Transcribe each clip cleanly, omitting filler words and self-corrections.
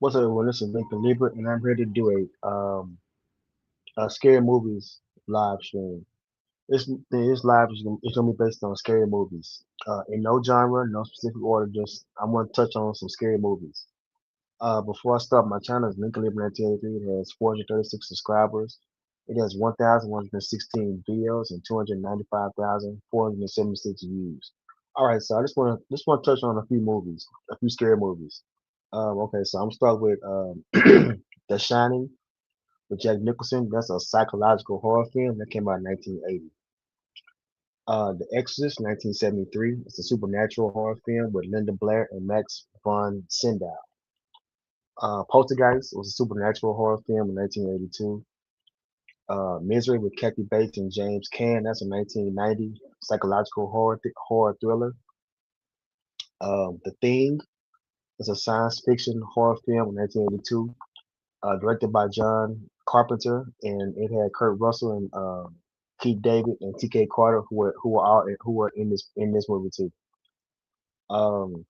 What's up, everyone? This is Lincoln Libert, and I'm here to do a scary movies live stream. This live is gonna be based on scary movies. In no genre, no specific order. Just I'm gonna touch on some scary movies. Before I start, my channel is Lincoln Libert 1983. It has 436 subscribers. It has 1,116 videos and 295,476 views. All right, so I just want to touch on a few movies, a few scary movies. Okay, so I'm start with The Shining with Jack Nicholson. That's a psychological horror film that came out in 1980. The Exorcist, 1973. It's a supernatural horror film with Linda Blair and Max von Sydow. Poltergeist was a supernatural horror film in 1982. Misery with Kathy Bates and James Caan. That's a 1990 psychological horror thriller. The Thing is a science fiction horror film in 1982, directed by John Carpenter, and it had Kurt Russell and Keith David and T.K. Carter, who were in this movie too. Um,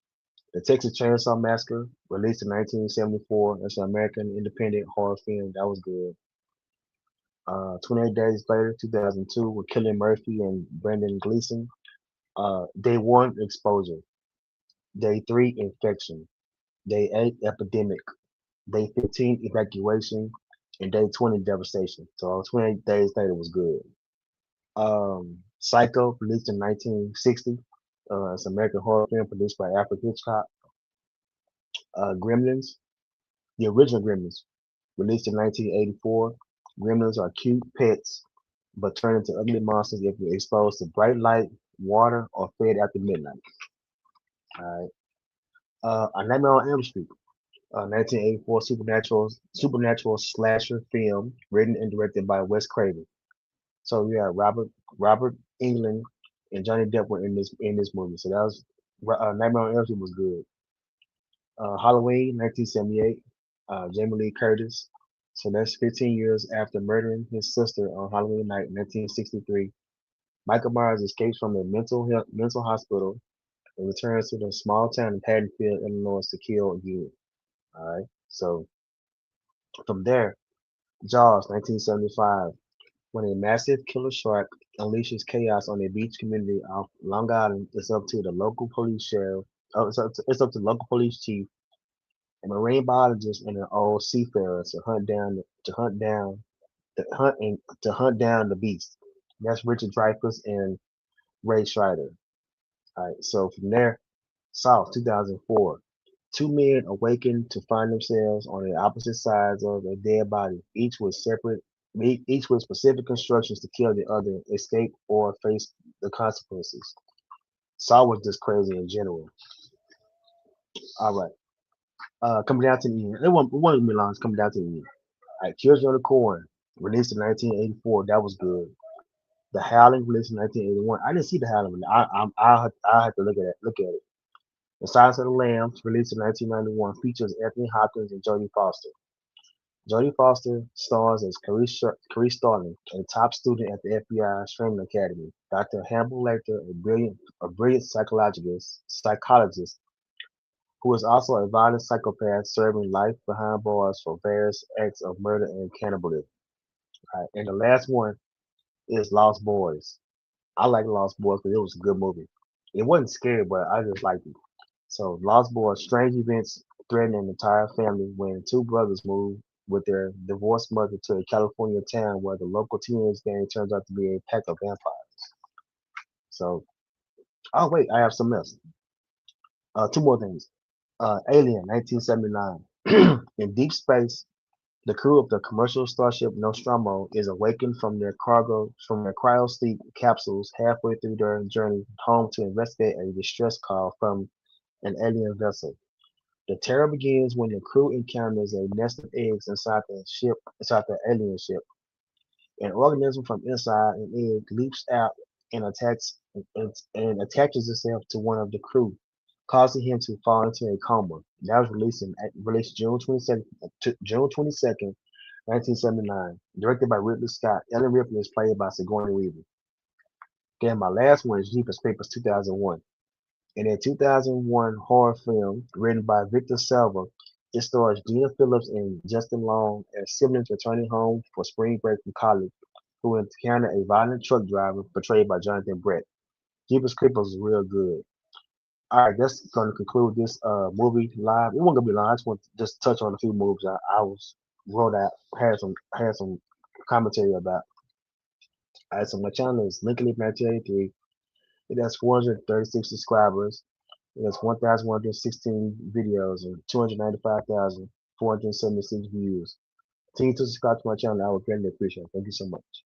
the Texas Chainsaw Massacre, released in 1974. That's an American independent horror film. That was good. 28 Days Later, 2002, with Cillian Murphy and Brendan Gleeson. Day 1, Exposure. Day 3, Infection. Day 8, Epidemic. Day 15, Evacuation. And day 20, Devastation. So 28 Days Later was good. Psycho, released in 1960. It's an American horror film produced by Alfred Hitchcock. Gremlins, the original Gremlins, released in 1984. Gremlins are cute pets, but turn into ugly monsters if they're exposed to bright light, water, or fed after midnight. All right. A Nightmare on Elm Street, 1984 supernatural slasher film written and directed by Wes Craven. So yeah, Robert Englund and Johnny Depp were in this movie. So that was Nightmare on Elm Street was good. Halloween, 1978. Jamie Lee Curtis. So that's 15 years after murdering his sister on Halloween night, 1963. Michael Myers escapes from a mental hospital and returns to the small town in Haddonfield, Illinois, to kill again. All right. So from there, Jaws, 1975. When a massive killer shark unleashes chaos on a beach community off Long Island, it's up to the local police sheriff. Oh, it's up to local police chief, a marine biologist, and an old seafarer to hunt down the beast. That's Richard Dreyfuss and Ray Schreider. All right. So from there, South, 2004. Two men awaken to find themselves on the opposite sides of a dead body, each with specific instructions to kill the other, escape, or face the consequences. Saw was just crazy in general. All right. Coming down to the end. It wasn't gonna be long. It's coming down to the end. All right. Children of the Corn, released in 1984. That was good. The Howling, released in 1981. I didn't see The Howling. I have to look at it. The Silence of the Lambs, released in 1991, features Anthony Hopkins and Jodie Foster. Jodie Foster stars as Clarice Starling, a top student at the FBI Training Academy. Dr. Hannibal Lecter, a brilliant psychologist who is also a violent psychopath serving life behind bars for various acts of murder and cannibalism. Right. And the last one is Lost Boys. I like Lost Boys because it was a good movie. It wasn't scary, but I just liked it. So Lost Boys, strange events threaten an entire family when two brothers move with their divorced mother to a California town where the local teenage gang turns out to be a pack of vampires. So, oh wait, I have some else. Two more things. Alien, 1979. In deep space, the crew of the commercial starship Nostromo is awakened from their cryosleep capsules halfway through their journey home to investigate a distress call from an alien vessel. The terror begins when the crew encounters a nest of eggs inside the alien ship. An organism from inside an egg leaps out and and attaches itself to one of the crew, causing him to fall into a coma. That was released June 22nd, 1979. Directed by Ridley Scott. Ellen Ripley is played by Sigourney Weaver. Then my last one is Jeepers Creepers 2001. In a 2001 horror film written by Victor Salva, It stars Gina Phillips and Justin Long as siblings returning home for spring break from college, who encounter a violent truck driver portrayed by Jonathan Brett. Jeepers Creepers is real good. All right, that's going to conclude this movie live. It wasn't gonna be long. I just want to just touch on a few movies I was wrote out, had some commentary about. All right, so my channel is Lincoln Leaf 1983. It has 436 subscribers. It has 1,116 videos and 295,476 views. Continue to subscribe to my channel. I would greatly appreciate it. Thank you so much.